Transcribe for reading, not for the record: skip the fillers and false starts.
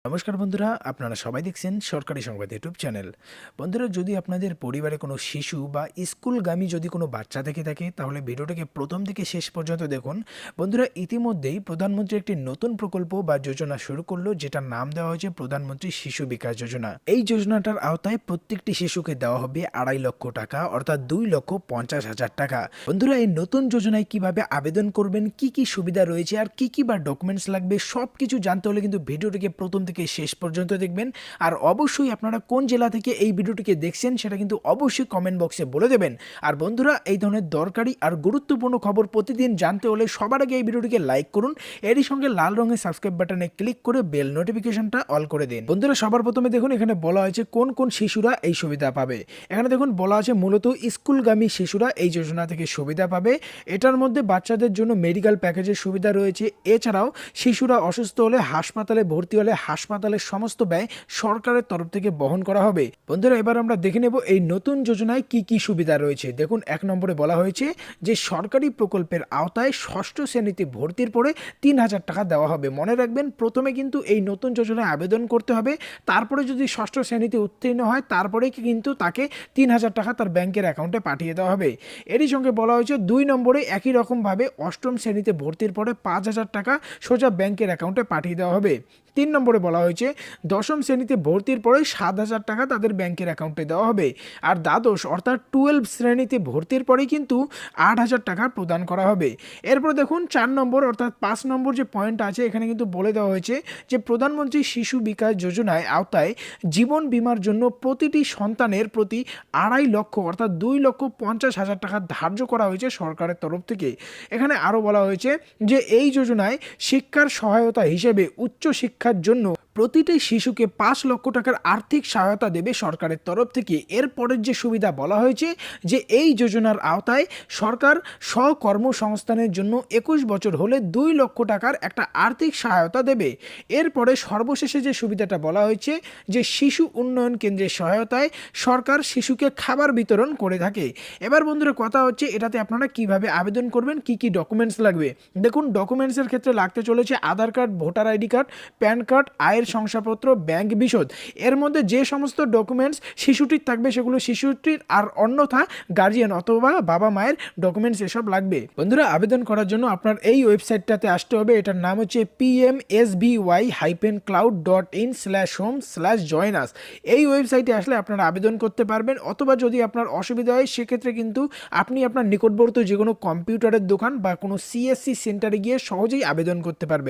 নমস্কার বন্ধুরা, আপনারা সবাই দেখছেন সরকারি সংবাদ ইউটিউব চ্যানেল। বন্ধুরা, যদি আপনাদের পরিবারে কোনো শিশু বা স্কুলগামী যদি কোনো বাচ্চা থেকে থাকে তাহলে ভিডিওটাকে প্রথম থেকে শেষ পর্যন্ত দেখুন। বন্ধুরা, ইতিমধ্যেই প্রধানমন্ত্রী একটি নতুন প্রকল্প বা যোজনা শুরু করলো, যেটার নাম দেওয়া হয়েছে প্রধানমন্ত্রী শিশু বিকাশ যোজনা। এই যোজনাটার আওতায় প্রত্যেকটি শিশুকে দেওয়া হবে 2.5 লক্ষ টাকা, অর্থাৎ 2,50,000 টাকা। বন্ধুরা, এই নতুন যোজনায় কিভাবে আবেদন করবেন, কি কি সুবিধা রয়েছে আর কি বা ডকুমেন্টস লাগবে সব কিছু জানতে হলে কিন্তু ভিডিওটিকে প্রথম থেকে শেষ পর্যন্ত দেখবেন। আর অবশ্যই আপনারা কোন জেলা থেকে এই ভিডিওটিকে দেখছেন সেটা কিন্তু অবশ্যই কমেন্ট বক্সে বলে দেবেন। আর বন্ধুরা, এই ধরনের দরকারি আর গুরুত্বপূর্ণ খবর প্রতিদিন জানতে হলে সবার আগে এই ভিডিওটিকে লাইক করুন, এরই সঙ্গে লাল রঙের সাবস্ক্রাইব বাটনে ক্লিক করে বেল নোটিফিকেশনটা অল করে দিন। বন্ধুরা, সবার প্রথমে দেখুন এখানে বলা হয়েছে কোন কোন শিশুরা এই সুবিধা পাবে। এখানে দেখুন বলা আছে মূলত স্কুলগামী শিশুরা এই যোজনা থেকে সুবিধা পাবে। এটার মধ্যে বাচ্চাদের জন্য মেডিকেল প্যাকেজের সুবিধা রয়েছে। এছাড়াও শিশুরা অসুস্থ হলে হাসপাতালে ভর্তি হলে হাসপাতালের সমস্ত ব্যয় সরকারের তরফ থেকে বহন করা হবে। বন্ধুরা, এবার আমরা দেখে নেব এই নতুন যোজনায় কি কি সুবিধা রয়েছে। দেখুন, 1 নম্বরে বলা হয়েছে যে সরকারি প্রকল্পের আওতায় ষষ্ঠ শ্রেণীতে ভর্তির পরে 3,000 টাকা দেওয়া হবে। মনে রাখবেন, প্রথমে কিন্তু এই নতুন যোজনায় আবেদন করতে হবে, তারপরে যদি ষষ্ঠ শ্রেণীতে উত্তীর্ণ হয় তারপরে কিন্তু তাকে 3,000 টাকা তার ব্যাংকের অ্যাকাউন্টে পাঠিয়ে দেওয়া হবে। এরই সঙ্গে বলা হয়েছে 2 নম্বরে একই রকমভাবে অষ্টম শ্রেণীতে ভর্তির পরে 5,000 টাকা সোজা ব্যাংকের অ্যাকাউন্টে পাঠিয়ে দেওয়া হবে। 3 নম্বরে বলা হয়েছে দশম শ্রেণীতে ভর্তির পরে 7,000 টাকা তাদের ব্যাংকের অ্যাকাউন্টে দেওয়া হবে। আর দ্বাদশ অর্থাৎ 12 শ্রেণীতে ভর্তির পরে কিন্তু 8,000 টাকা প্রদান করা হবে। এরপর দেখুন 4 নম্বর অর্থাৎ 5 নম্বর যে পয়েন্ট আছে এখানে কিন্তু বলে দেওয়া হয়েছে যে প্রধানমন্ত্রী শিশু বিকাশ যোজনায় আওতায় জীবন বীমার জন্য প্রতিটি সন্তানের প্রতি 2.5 লক্ষ অর্থাৎ 2,50,000 টাকা ধার্য করা হয়েছে সরকারের তরফ থেকে। এখানে আরও বলা হয়েছে যে এই যোজনায় শিক্ষার সহায়তা হিসেবে উচ্চ শিক্ষার জন্য প্রতিটি শিশুকে 5 লক্ষ টাকার আর্থিক সহায়তা দেবে সরকারের তরফ থেকে। এরপরের যে সুবিধা বলা হয়েছে যে এই যোজনার আওতায় সরকার স্বকর্মসংস্থানের জন্য 21 বছর হলে 2 লক্ষ টাকার একটা আর্থিক সহায়তা দেবে। এরপরে সর্বশেষে যে সুবিধাটা বলা হয়েছে যে শিশু উন্নয়ন কেন্দ্রের সহায়তায় সরকার শিশুকে খাবার বিতরণ করে থাকে। এবার বন্ধুরা, কথা হচ্ছে এটাতে আপনারা কিভাবে আবেদন করবেন, কি কি ডকুমেন্টস লাগবে। দেখুন, ডকুমেন্টসের ক্ষেত্রে লাগতে চলেছে Aadhaar card, voter ID card, PAN card, আয়ের শংসাপত্র, ব্যাংক বিশদ। এর মধ্যে যে সমস্ত ডকুমেন্টস শিশুটির থাকবে সেগুলো শিশুটির, আর অন্যথা গার্জিয়ান অথবা বাবা মায়ের ডকুমেন্টস এসব লাগবে। বন্ধুরা, আবেদন করার জন্য আপনার এই ওয়েবসাইটটাতে আসতে হবে। এটার নাম হচ্ছে pmsby-cloud.in/home/join us। এই ওয়েবসাইটে আসলে আপনারা আবেদন করতে পারবেন, অথবা যদি আপনার অসুবিধা হয় সেক্ষেত্রে কিন্তু আপনি আপনার নিকটবর্তী যে কোনো কম্পিউটারের দোকান বা কোনো সিএসসি সেন্টারে গিয়ে সহজেই আবেদন করতে পারবেন।